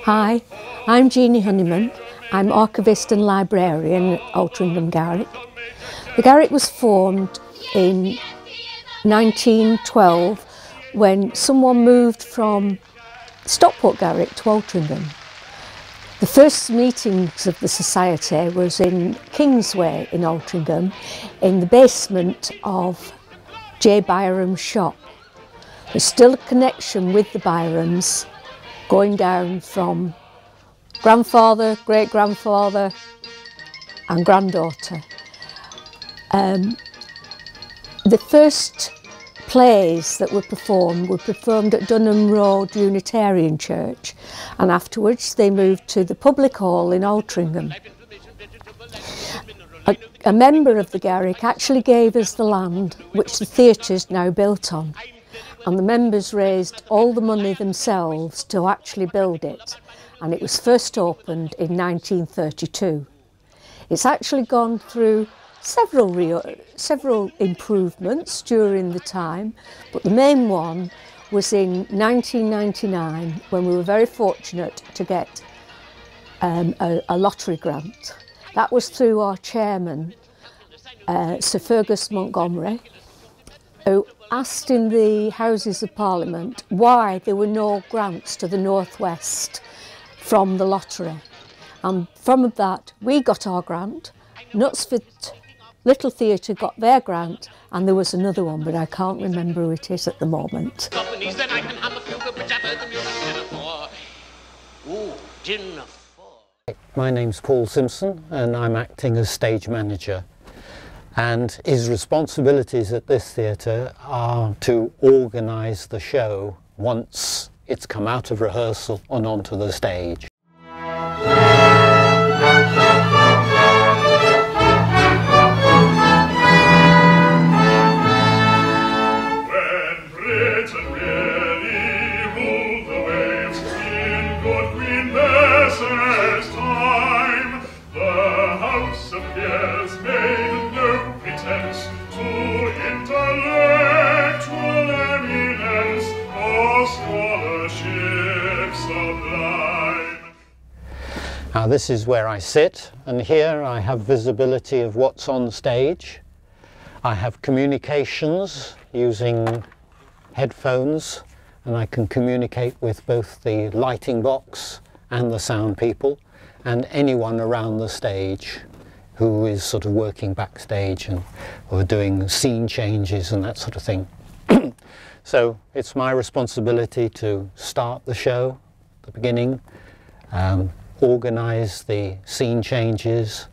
Hi, I'm Jeannie Honeyman. I'm archivist and librarian at Altrincham Garrick. The Garrick was formed in 1912 when someone moved from Stockport Garrick to Altrincham. The first meetings of the society was in Kingsway in Altrincham, in the basement of J. Byram's shop. There's still a connection with the Byrams going down from grandfather, great-grandfather and granddaughter. The first plays that were performed at Dunham Road Unitarian Church, and afterwards they moved to the public hall in Altrincham. A member of the Garrick actually gave us the land which the theatre is now built on, and the members raised all the money themselves to actually build it, and it was first opened in 1932. It's actually gone through several improvements during the time, but the main one was in 1999 when we were very fortunate to get a lottery grant. That was through our chairman, Sir Fergus Montgomery, who asked in the Houses of Parliament why there were no grants to the North West from the lottery. And from that we got our grant, Knutsford Little Theatre got their grant, and there was another one, but I can't remember who it is at the moment. My name's Paul Simpson and I'm acting as stage manager, and his responsibilities at this theatre are to organise the show once it's come out of rehearsal and onto the stage. Now this is where I sit, and here I have visibility of what's on stage. I have communications using headphones, and I can communicate with both the lighting box and the sound people and anyone around the stage who is sort of working backstage and or doing scene changes and that sort of thing. So it's my responsibility to start the show at the beginning, organise the scene changes,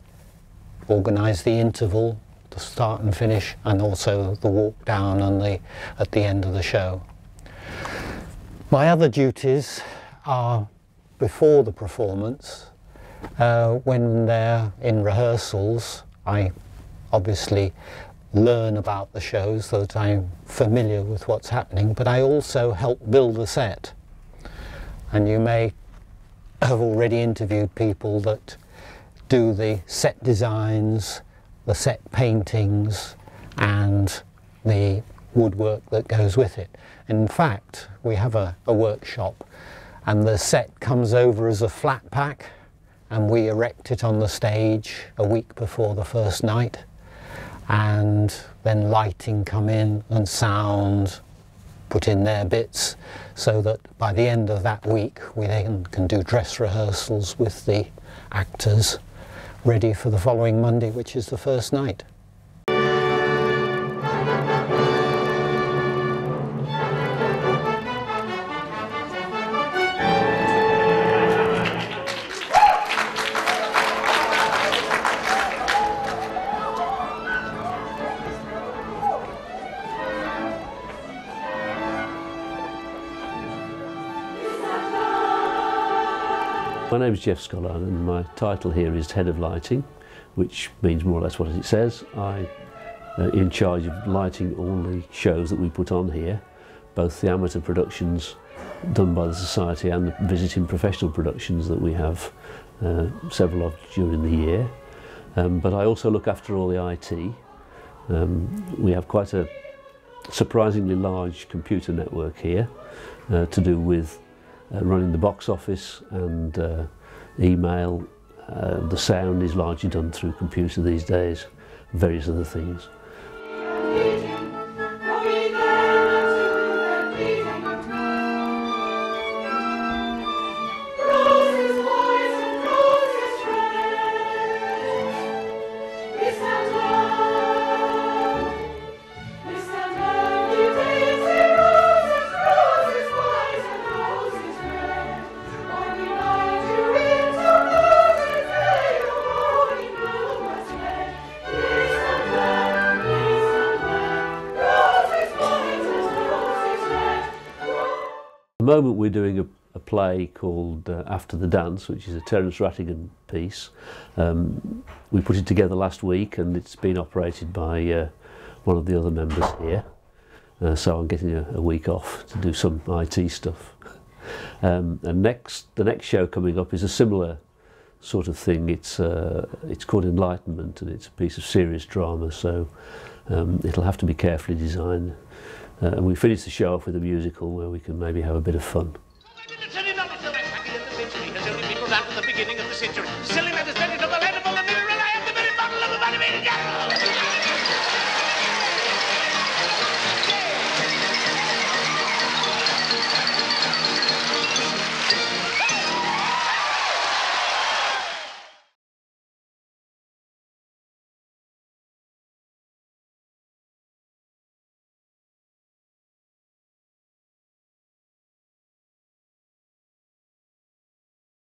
organise the interval, the start and finish, and also the walk down and at the end of the show. My other duties are before the performance. When they're in rehearsals, I obviously learn about the shows so that I'm familiar with what's happening, but I also help build the set. And you may have already interviewed people that do the set designs, the set paintings and the woodwork that goes with it. In fact, we have a workshop and the set comes over as a flat pack and we erect it on the stage a week before the first night, and then lighting come in and sound put in their bits, so that by the end of that week we then can do dress rehearsals with the actors ready for the following Monday, which is the first night. My name is Jeff Scollard and my title here is Head of Lighting, which means more or less what it says. I'm in charge of lighting all the shows that we put on here, both the amateur productions done by the Society and the visiting professional productions that we have several of during the year. But I also look after all the IT. We have quite a surprisingly large computer network here to do with running the box office and email. The sound is largely done through computer these days, various other things. At the moment we're doing a play called After the Dance, which is a Terence Rattigan piece. We put it together last week and it's been operated by one of the other members here. So I'm getting a week off to do some IT stuff. And the next show coming up is a similar sort of thing. It's called Enlightenment and it's a piece of serious drama, so it'll have to be carefully designed. And we finish the show off with a musical where we can maybe have a bit of fun. Silly knowledge of that happy in the century has only been put out at the beginning of the century. Silly matters, then it's of the land of